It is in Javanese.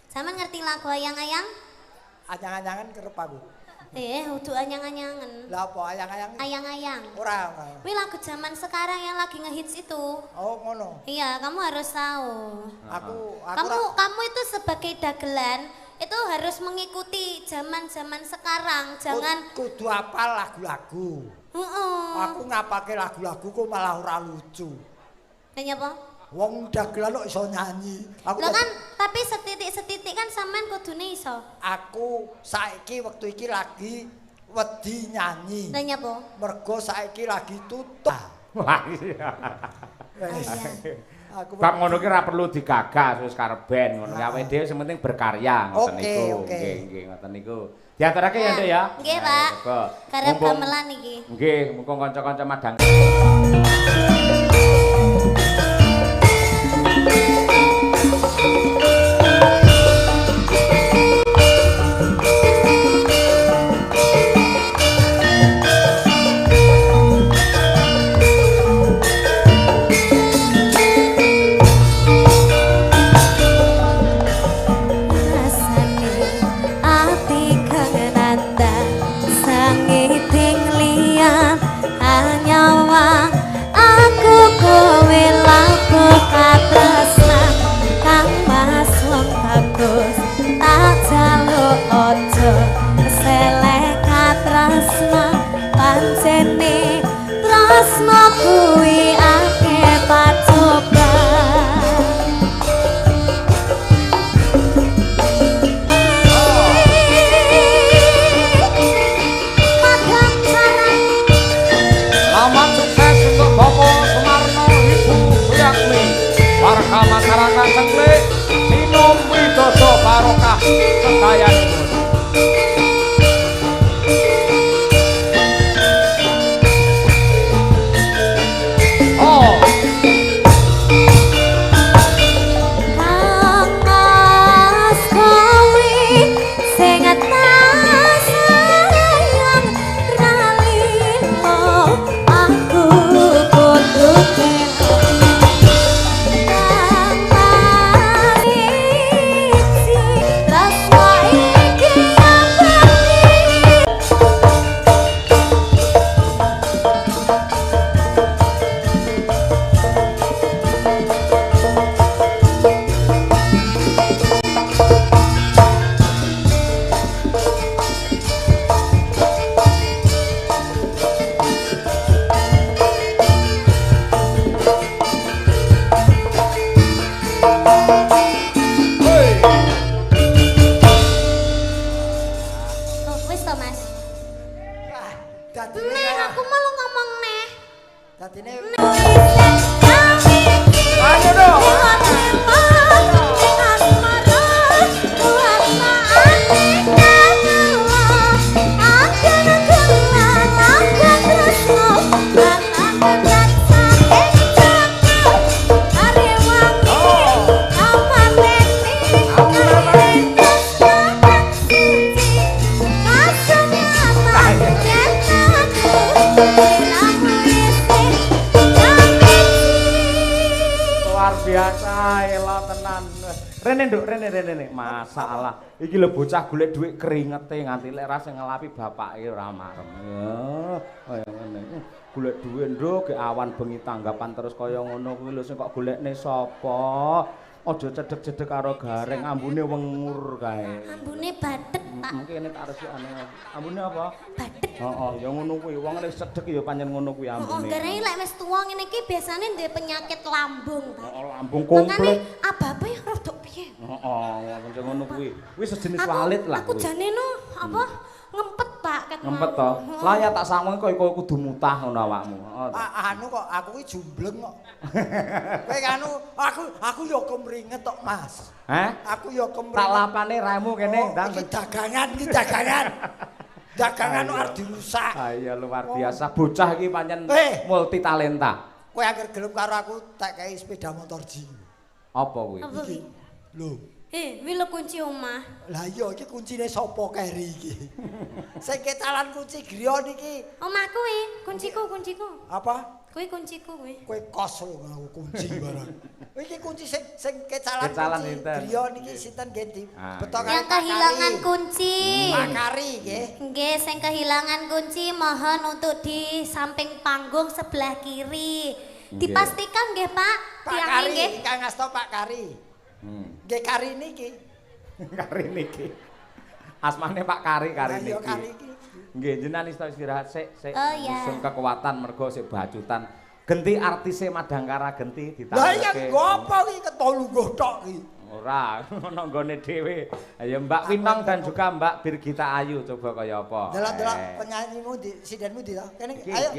Sampeyan ngerti lagu ayang-ayang? Anyang-anyangan kerep aku. Udah anyang-anyangan. Lah apa ayang-ayang? Ayang-ayang. Ora. Wih lagu zaman sekarang yang lagi ngehits itu. Oh, ngono. Iya, kamu harus tahu. Kamu itu sebagai dagelan itu harus mengikuti zaman-zaman sekarang. Jangan kudu apal lagu-lagu. Aku ngapake lagu-lagu kok malah ora lucu. Kayaknya apa? Wong dagelan kok iso nyanyi. Lho kan, tapi setitik-setitik kan sampean kudune iso. Aku saiki wektu iki lagi wedi nyanyi. Lah nyapa? Mergo saiki lagi tutup. Wah iya. Aku bab ngono ki ora perlu digagas wis karep ben ngono. Awake dhewe sing penting berkarya ngoten niku. Nggih, ngoten niku. Diaturake ya, Nduk ya. Nggih, Pak. Karep gamelan iki. Nggih, muga kanca-kanca madang. Masyarakat Cengklik minum widodo barokah kekayanipun. Rene masalah iki lho bocah golek dhuwit keringete nganti lek ra sing ngelapi bapake ora marem. Kaya ngene. Golek dhuwit nduk ge awan bengi tanggapan terus kaya ngono kuwi lho sing kok golekne sapa? Aja cedhek-cedhek karo gareng ambune wengur kae. Ambune bathek, Pak. Kene tak resikane. Ambune apa? Bathek. Heeh, ya ngono kuwi. Wong nek cedhek ya pancen ngono kuwi ambune. Gareng lek wis tuwa ngene iki biasane duwe penyakit lambung, Pak. Lambung komplit. Makane ababe rada piye? Heeh, pancen ngono kuwi. Kuwi sejenis walit lah. Aku jane no apa ngempet, Pak, ket. Ngempet to. Lah ya tak sangoni kok kudu mutah ngono awakmu. Anu kok aku kuwi jumbleng kok. Kowe anu aku ya kemringet tok, Mas. Hah? Aku ya kemringet. Tak lapane remu kene, ndang. Iki dagangan. Dagangan arep dirusak. Ah iya luar biasa. Bocah iki pancen multi talenta. Kowe anggere gelem karo aku tak kei sepeda motor ji. Apa kuwi? Iki. Lho. Kuwi lho kunci omah. Lah iya iki kuncine sapa keri iki? Sing ketalan kunci griya niki. Omahku kuwi, kunciku. Apa? Kuwi kunciku kuwi. Kowe kos lho aku kunci barang. Iki kunci sing kecalan kunci. sinten? Griya niki sinten nggih betok karo Yang kehilangan kunci. Pak Kari nggih. Nggih, sing kehilangan kunci mohon untuk di samping panggung sebelah kiri. Dipastikan nggih, Pak. Pak Kari, ingkang ngasta Pak Kari. Nggih Kari niki. Kari niki. Asmane Pak Kari niki. Ayo Kari iki. Nggih, jenengan istirahat sik Oh, iya. musim kekuatan mergo sik bajutan. Genti artise Madangkara genti Lah iya ditampilke. ngopo iki ketolungguh tok iki. Ora, ono nggone dhewe. Ayo Mbak Winong dan juga Mbak Birgita Ayu coba kaya apa. Delok-delok penyanyimu di sidenmu di to. Kene Iki, ayo. iki.